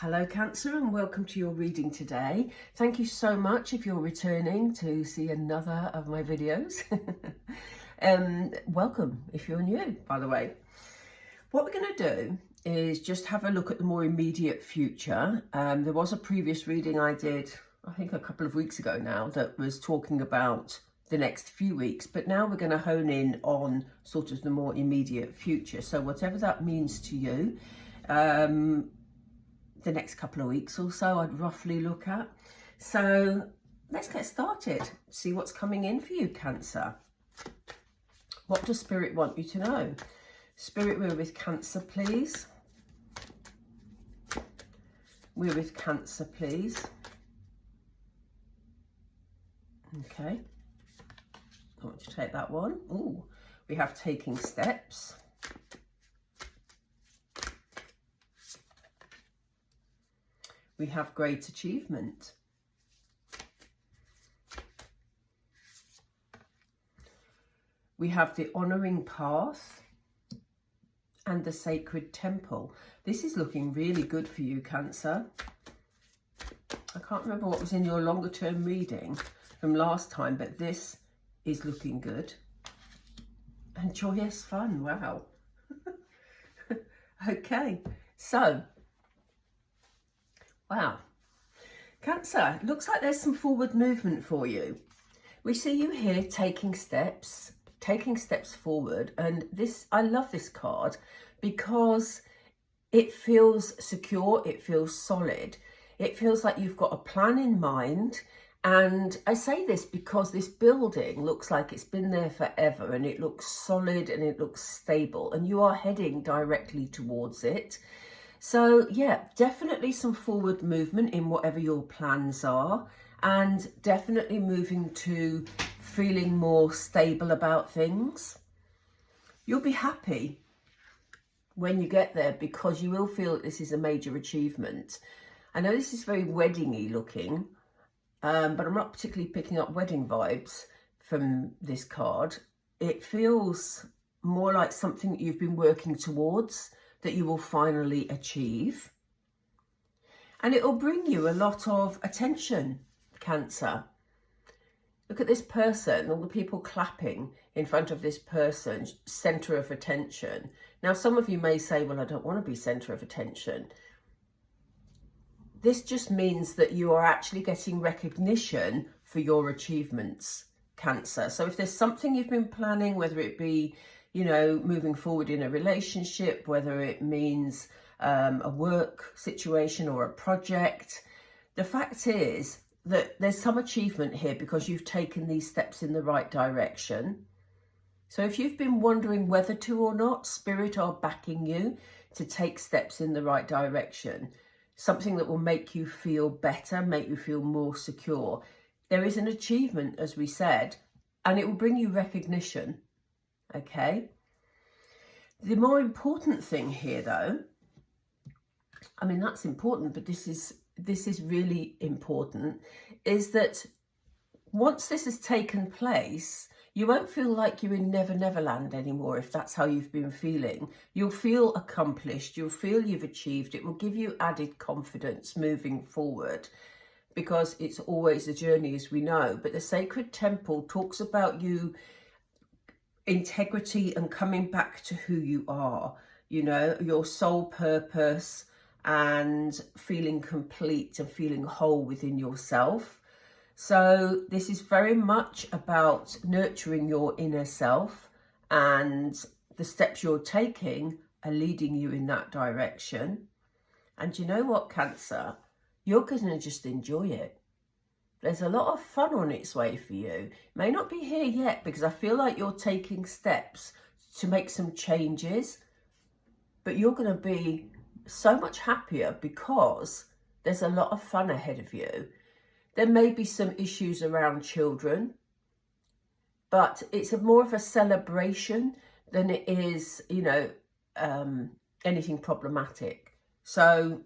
Hello Cancer, and welcome to your reading today. Thank you so much if you're returning to see another of my videos. Welcome if you're new, by the way. What we're going to do is just have a look at the more immediate future. There was a previous reading I did, I think a couple of weeks ago now, that was talking about the next few weeks, but now we're going to hone in on sort of the more immediate future. So whatever that means to you, the next couple of weeks or so, I'd roughly look at. So let's get started. See what's coming in for you, Cancer. What does Spirit want you to know? Spirit, we're with Cancer, please. We're with Cancer, please. Okay. I want to take that one. Ooh, we have taking steps. We have great achievement. We have the honouring path and the sacred temple. This is looking really good for you, Cancer. I can't remember what was in your longer term reading from last time, but this is looking good. And joyous fun, wow. Okay, so wow, Cancer, looks like there's some forward movement for you. We see you here taking steps forward, and this, I love this card because it feels secure, it feels solid, it feels like you've got a plan in mind. And I say this because this building looks like it's been there forever, and it looks solid and it looks stable, and you are heading directly towards it. So yeah, definitely some forward movement in whatever your plans are, and definitely moving to feeling more stable about things. You'll be happy when you get there because you will feel that this is a major achievement. I know this is very wedding-y looking, but I'm not particularly picking up wedding vibes from this card. It feels more like something that you've been working towards, that you will finally achieve. And it will bring you a lot of attention, Cancer. Look at this person, all the people clapping in front of this person, centre of attention. Now, some of you may say, well, I don't want to be centre of attention. This just means that you are actually getting recognition for your achievements, Cancer. So if there's something you've been planning, whether it be, you know, moving forward in a relationship, whether it means a work situation or a project, the fact is that there's some achievement here because you've taken these steps in the right direction. So if you've been wondering whether to or not, Spirit are backing you to take steps in the right direction. Something that will make you feel better, make you feel more secure. There is an achievement, as we said, and it will bring you recognition. Okay. The more important thing here, though, I mean, that's important, but this is really important, is that once this has taken place, you won't feel like you're in Never Never Land anymore if that's how you've been feeling. You'll feel accomplished, you'll feel you've achieved. It will give you added confidence moving forward, because it's always a journey, as we know. But the sacred temple talks about you integrity and coming back to who you are, you know, your soul purpose, and feeling complete and feeling whole within yourself. So this is very much about nurturing your inner self, and the steps you're taking are leading you in that direction. And you know what, Cancer, you're going to just enjoy it. There's a lot of fun on its way for you. It may not be here yet because I feel like you're taking steps to make some changes, but you're going to be so much happier because there's a lot of fun ahead of you. There may be some issues around children, but it's more of a celebration than it is, you know, anything problematic. So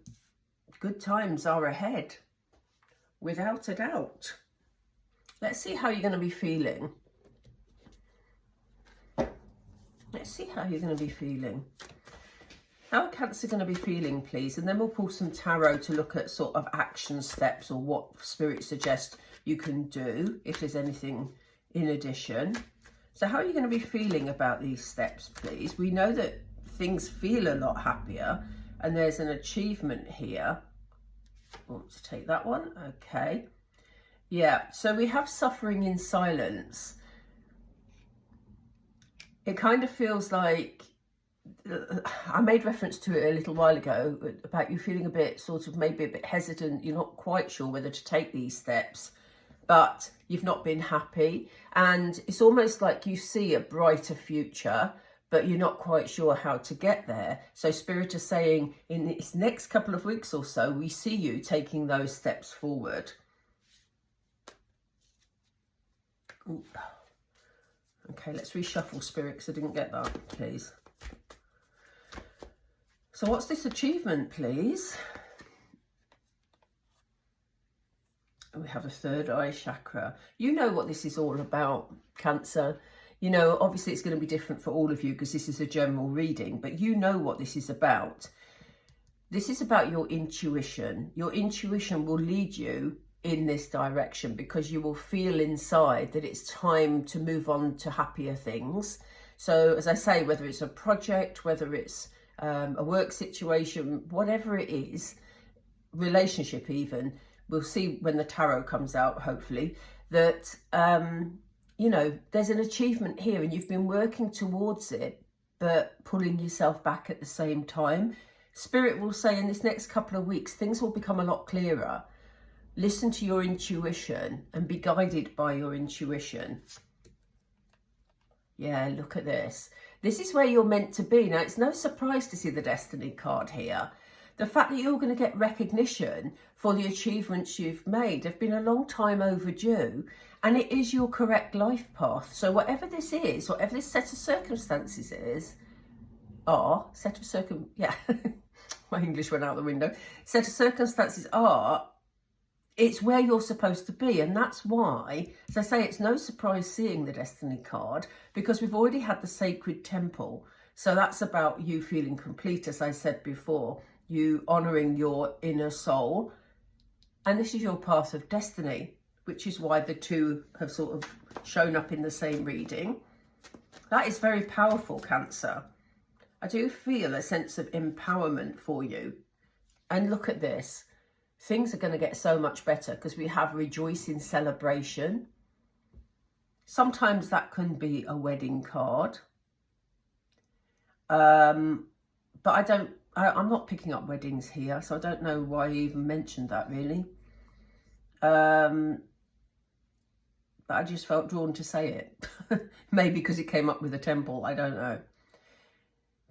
good times are ahead, without a doubt. Let's see how you're going to be feeling. Let's see how you're going to be feeling. How are Cancer going to be feeling, please? And then we'll pull some tarot to look at sort of action steps or what Spirit suggests you can do, if there's anything in addition. So how are you going to be feeling about these steps, please? We know that things feel a lot happier, and there's an achievement here. I want to take that one. Okay. Yeah, so we have suffering in silence. It kind of feels like, I made reference to it a little while ago about you feeling a bit sort of maybe a bit hesitant. You're not quite sure whether to take these steps, but you've not been happy. And it's almost like you see a brighter future, but you're not quite sure how to get there. So Spirit is saying in this next couple of weeks or so, we see you taking those steps forward. Ooh. Okay, let's reshuffle, Spirit, because I didn't get that, please. So what's this achievement, please? And we have a third eye chakra. You know what this is all about, Cancer. You know, obviously it's going to be different for all of you because this is a general reading, but you know what this is about. This is about your intuition. Your intuition will lead you in this direction because you will feel inside that it's time to move on to happier things. So as I say, whether it's a project, whether it's a work situation, whatever it is, relationship even, we'll see when the tarot comes out, hopefully, that, you know, there's an achievement here and you've been working towards it, but pulling yourself back at the same time. Spirit will say in this next couple of weeks, things will become a lot clearer. Listen to your intuition and be guided by your intuition. Yeah, look at this. This is where you're meant to be. Now, it's no surprise to see the Destiny card here. The fact that you're going to get recognition for the achievements you've made have been a long time overdue, and it is your correct life path. So whatever this is, whatever this set of circumstances is, my English went out the window. Set of circumstances are, it's where you're supposed to be. And that's why, as I say, it's no surprise seeing the Destiny card because we've already had the Sacred Temple. So that's about you feeling complete, as I said before, you honouring your inner soul. And this is your path of destiny, which is why the two have sort of shown up in the same reading. That is very powerful, Cancer. I do feel a sense of empowerment for you. And look at this. Things are going to get so much better because we have rejoicing, celebration. Sometimes that can be a wedding card. But I'm not picking up weddings here, so I don't know why I even mentioned that really. But I just felt drawn to say it. Maybe because it came up with a temple, I don't know.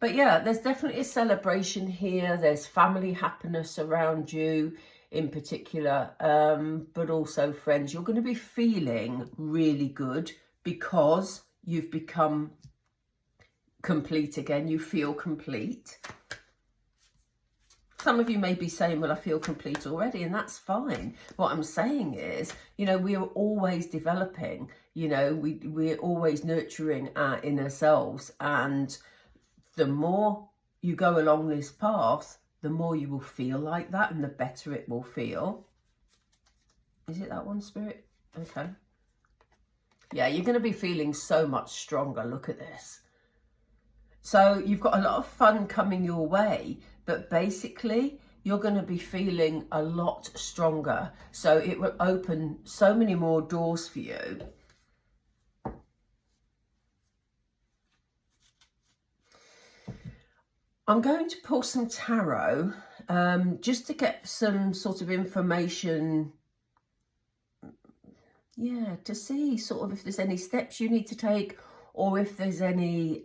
But yeah, there's definitely a celebration here. There's family happiness around you in particular, but also friends. You're going to be feeling really good because you've become complete again. You feel complete. Some of you may be saying, well, I feel complete already, and that's fine. What I'm saying is, you know, we are always developing, you know, we're always nurturing our inner selves, and the more you go along this path, the more you will feel like that and the better it will feel. Is it that one, Spirit? Okay. Yeah, you're going to be feeling so much stronger. Look at this. So you've got a lot of fun coming your way, but basically you're going to be feeling a lot stronger. So it will open so many more doors for you. I'm going to pull some tarot just to get some sort of information, yeah, to see sort of if there's any steps you need to take or if there's any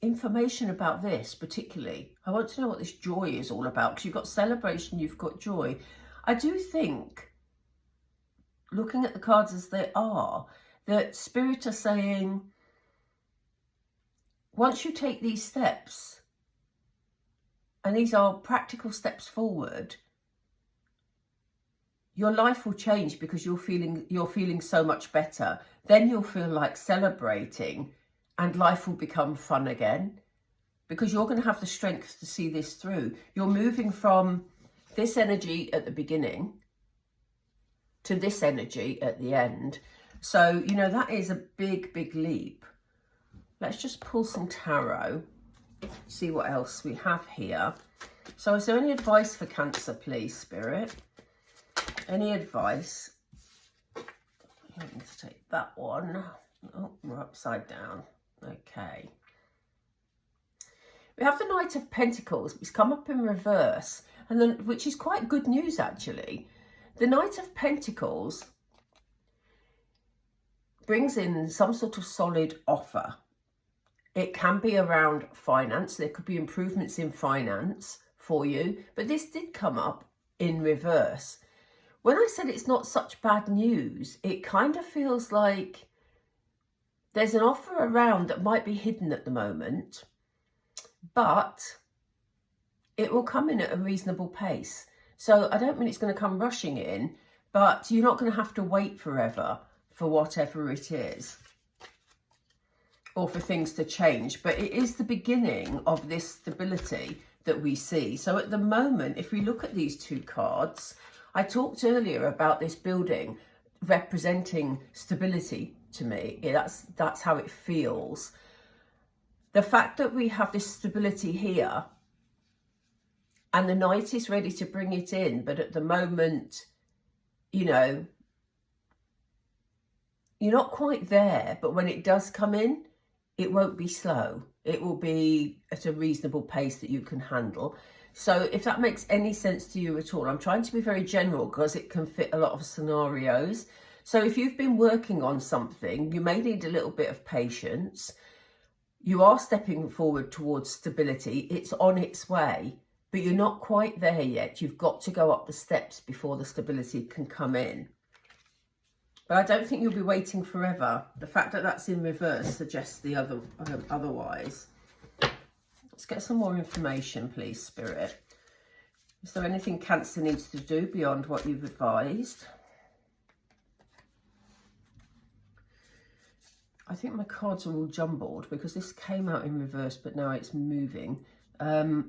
information about this particularly. I want to know what this joy is all about because you've got celebration, you've got joy. I do think, looking at the cards as they are, that Spirit are saying, once you take these steps, and these are practical steps forward, your life will change because you're feeling so much better. Then you'll feel like celebrating and life will become fun again. because you're going to have the strength to see this through. You're moving from this energy at the beginning to this energy at the end. So, you know, that is a big, big leap. Let's just pull some tarot, see what else we have here. So is there any advice for Cancer, please, Spirit? Any advice? I need to take that one. Oh, we're upside down. Okay. We have the Knight of Pentacles. It's come up in reverse, and then, which is quite good news, actually. The Knight of Pentacles brings in some sort of solid offer. It can be around finance. There could be improvements in finance for you, but this did come up in reverse. When I said it's not such bad news, it kind of feels like there's an offer around that might be hidden at the moment, but it will come in at a reasonable pace. So I don't mean it's going to come rushing in, but you're not going to have to wait forever for whatever it is, or for things to change. But it is the beginning of this stability that we see. So at the moment, if we look at these two cards, I talked earlier about this building representing stability to me. That's how it feels. The fact that we have this stability here and the Knight is ready to bring it in, but at the moment, you know, you're not quite there, but when it does come in, it won't be slow. It will be at a reasonable pace that you can handle. So if that makes any sense to you at all, I'm trying to be very general because it can fit a lot of scenarios. So if you've been working on something, you may need a little bit of patience. You are stepping forward towards stability. It's on its way, but you're not quite there yet. You've got to go up the steps before the stability can come in. But I don't think you'll be waiting forever. The fact that that's in reverse suggests the otherwise. Let's get some more information, please, Spirit. Is there anything Cancer needs to do beyond what you've advised? I think my cards are all jumbled because this came out in reverse, but now it's moving. I've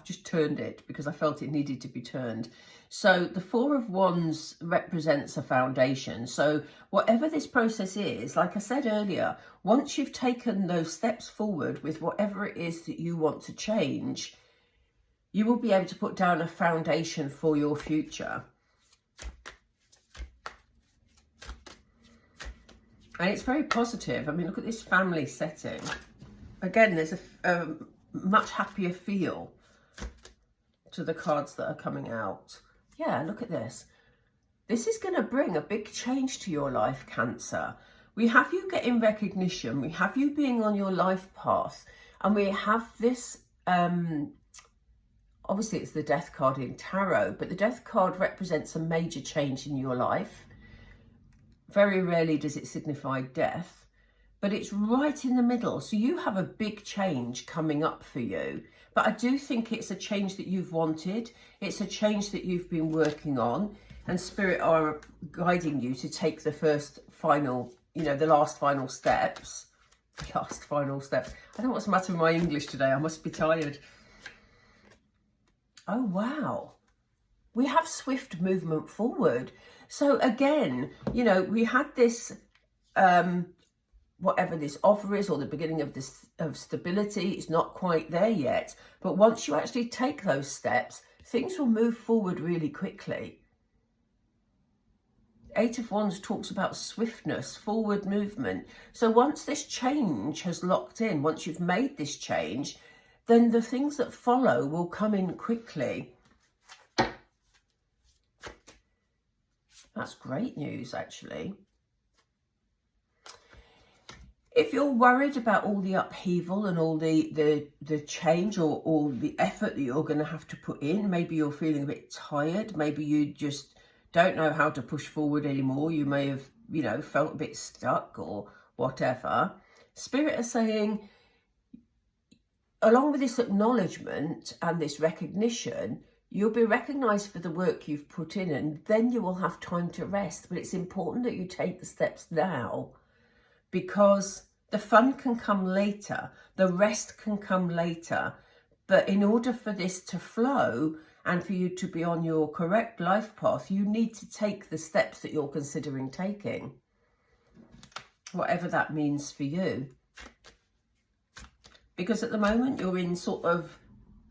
just turned it because I felt it needed to be turned. So the Four of Wands represents a foundation. So whatever this process is, like I said earlier, once you've taken those steps forward with whatever it is that you want to change, you will be able to put down a foundation for your future. And it's very positive. I mean, look at this family setting. Again, there's a much happier feel to the cards that are coming out. Yeah, look at this. This is going to bring a big change to your life, Cancer. We have you getting recognition. We have you being on your life path. And we have this, obviously it's the Death card in Tarot, but the Death card represents a major change in your life. Very rarely does it signify death, but it's right in the middle. So you have a big change coming up for you. But I do think it's a change that you've wanted. It's a change that you've been working on. And Spirit are guiding you to take the first final, you know, the last final steps. Last final steps. I don't know what's the matter with my English today. I must be tired. Oh, wow. We have swift movement forward. So again, you know, we had this, whatever this offer is, or the beginning of this of stability, it's not quite there yet. But once you actually take those steps, things will move forward really quickly. Eight of Wands talks about swiftness, forward movement. So once this change has locked in, once you've made this change, then the things that follow will come in quickly. That's great news, actually. If you're worried about all the upheaval and all the change or all the effort that you're going to have to put in, maybe you're feeling a bit tired, maybe you just don't know how to push forward anymore, you may have, you know, felt a bit stuck or whatever, Spirit is saying, along with this acknowledgement and this recognition, you'll be recognised for the work you've put in, and then you will have time to rest. But it's important that you take the steps now, because The fun can come later. The rest can come later. But in order for this to flow and for you to be on your correct life path, you need to take the steps that you're considering taking. Whatever that means for you. Because at the moment you're in sort of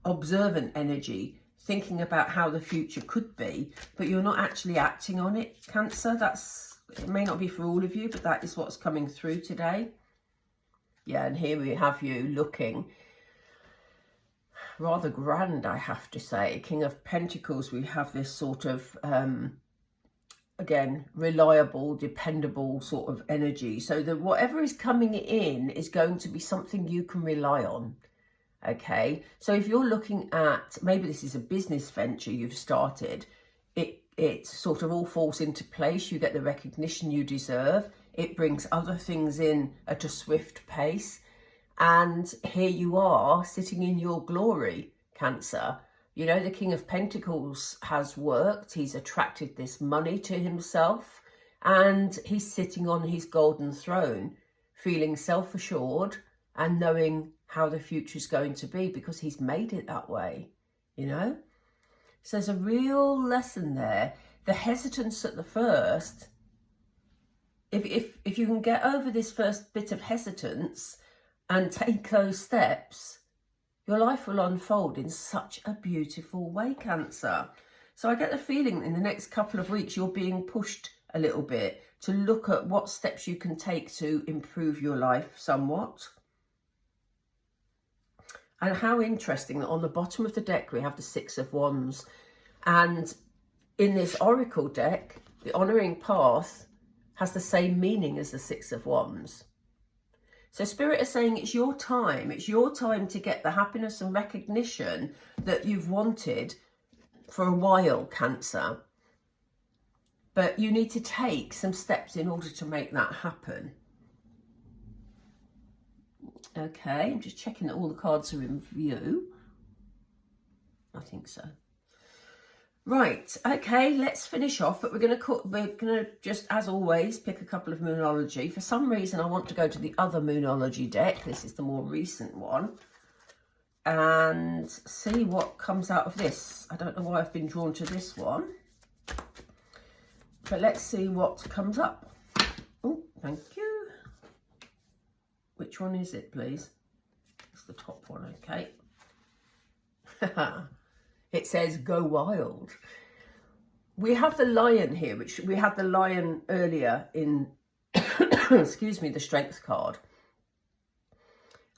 observant energy, thinking about how the future could be, but you're not actually acting on it, Cancer. It may not be for all of you, but that is what's coming through today. Yeah, and here we have you looking rather grand, I have to say. King of Pentacles, we have this sort of, again, reliable, dependable sort of energy. So that whatever is coming in is going to be something you can rely on. Okay, so if you're looking at, maybe this is a business venture you've started, it sort of all falls into place. You get the recognition you deserve. It brings other things in at a swift pace. And here you are sitting in your glory, Cancer. You know, the King of Pentacles has worked. He's attracted this money to himself. And he's sitting on his golden throne, feeling self-assured and knowing how the future is going to be because he's made it that way, you know. So there's a real lesson there. The hesitance at the first, if you can get over this first bit of hesitance and take those steps, your life will unfold in such a beautiful way, Cancer. So I get the feeling in the next couple of weeks you're being pushed a little bit to look at what steps you can take to improve your life somewhat. And how interesting that on the bottom of the deck we have the Six of Wands. And in this Oracle deck, the honouring path has the same meaning as the Six of Wands. So Spirit is saying it's your time. It's your time to get the happiness and recognition that you've wanted for a while, Cancer. But you need to take some steps in order to make that happen. Okay, I'm just checking that all the cards are in view. I think so. Right, okay, let's finish off, but we're going to just, as always, pick a couple of Moonology. For some reason, I want to go to the other Moonology deck. This is the more recent one. And see what comes out of this. I don't know why I've been drawn to this one. But let's see what comes up. Oh, thank you. Which one is it, please? It's the top one, okay. It says, go wild. We have the lion here, which we had the lion earlier in, excuse me, the strength card.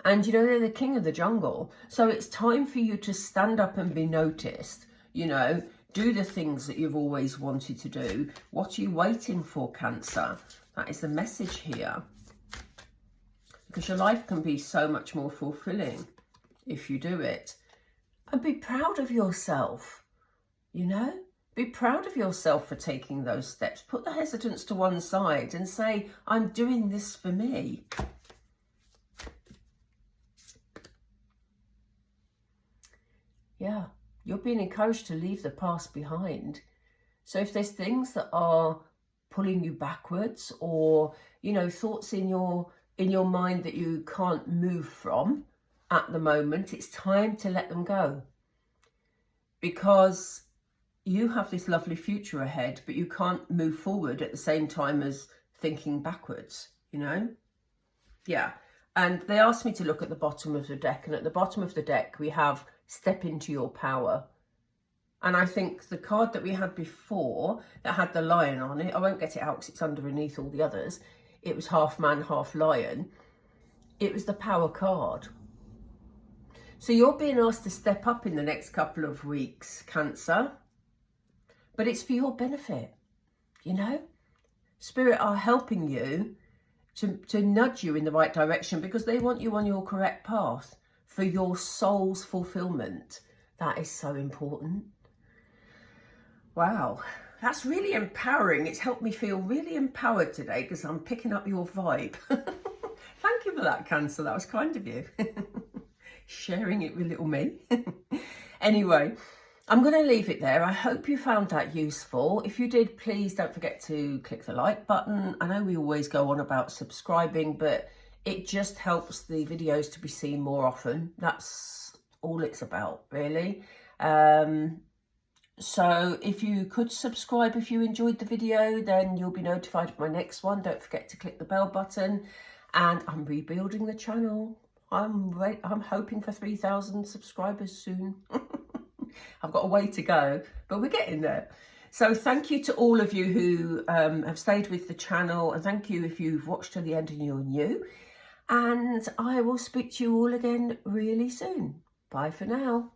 And, you know, they're the king of the jungle. So it's time for you to stand up and be noticed, you know, do the things that you've always wanted to do. What are you waiting for, Cancer? That is the message here. Because your life can be so much more fulfilling if you do it. And be proud of yourself, you know? Be proud of yourself for taking those steps. Put the hesitance to one side and say, I'm doing this for me. Yeah, you're being encouraged to leave the past behind. So if there's things that are pulling you backwards or, you know, thoughts in your mind that you can't move from at the moment, it's time to let them go. Because you have this lovely future ahead, but you can't move forward at the same time as thinking backwards, you know? Yeah. And they asked me to look at the bottom of the deck. And at the bottom of the deck, we have step into your power. And I think the card that we had before that had the lion on it, I won't get it out because it's underneath all the others. It was half man, half lion. It was the power card. So you're being asked to step up in the next couple of weeks, Cancer. But it's for your benefit, you know? Spirit are helping you to nudge you in the right direction because they want you on your correct path for your soul's fulfillment. That is so important. Wow. That's really empowering. It's helped me feel really empowered today because I'm picking up your vibe. Thank you for that, Cancer. That was kind of you. Sharing it with little me. Anyway, I'm going to leave it there. I hope you found that useful. If you did, please don't forget to click the like button. I know we always go on about subscribing, but It just helps the videos to be seen more often. That's all it's about, really. So if you could subscribe if you enjoyed the video, then you'll be notified of my next one. Don't forget to click the bell button. And I'm rebuilding the channel. I'm hoping for 3,000 subscribers soon. I've got a way to go, but we're getting there. So thank you to all of you who have stayed with the channel, and thank you if you've watched to the end and you're new. And I will speak to you all again really soon. Bye for now.